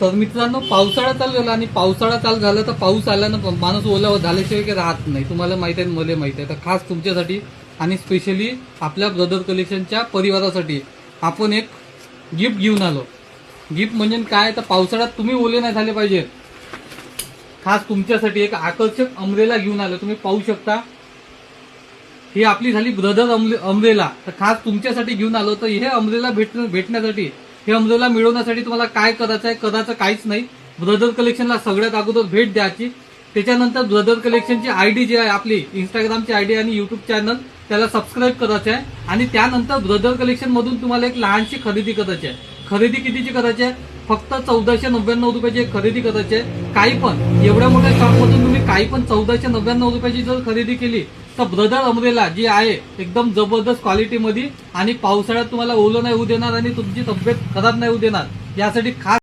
तर मित्रांनो, पावसाळा चालू झाला आणि पावसाळा चालू झाला तर पाऊस आल्यानं माणूस ओला झाल्याशिवाय काही राहत नाही. तुम्हाला माहिती आहे, मला माहिती आहे. तर खास तुमच्यासाठी आणि स्पेशली आपल्या ब्रदर कलेक्शनच्या परिवारासाठी आपण एक गिफ्ट घेऊन आलो. गिफ्ट म्हणजे काय, तर पावसाळ्यात तुम्ही ओले नाही झाले पाहिजे, खास तुमच्यासाठी एक आकर्षक अम्ब्रेला घेऊन आलो. तुम्ही पाहू शकता, ही आपली झाली ब्रदर अम्ब्रेला. तर खास तुमच्यासाठी घेऊन आलो. तर हे अम्ब्रेला भेटण्यासाठी, हे अम्ब्रेला मिळवण्यासाठी तुम्हाला काय करायचं आहे, करायचं काहीच नाही. ब्रदर कलेक्शनला सगळ्यात अगोदर भेट द्यायची. त्याच्यानंतर ब्रदर कलेक्शनची आयडी जी आहे आपली, इंस्टाग्रामची आयडी आणि युट्यूब चॅनल, त्याला सबस्क्राईब करायचं आहे. आणि त्यानंतर ब्रदर कलेक्शन मधून तुम्हाला एक लहानशी खरेदी करायची आहे. खरेदी कितीची करायची आहे? फक्त 1499 रुपयाची एक खरेदी करायची आहे. काही पण एवढ्या मोठ्या शॉपमधून तुम्ही काही पण 1499 रुपयाची जर खरेदी केली तर ब्रदर अम्ब्रेला जी आहे एकदम जबरदस्त क्वालिटीमध्ये आणि पावसाळ्यात तुम्हाला ओलं नाही होऊ देणार आणि तुमची तब्येत खराब नाही होऊ देणार, यासाठी खास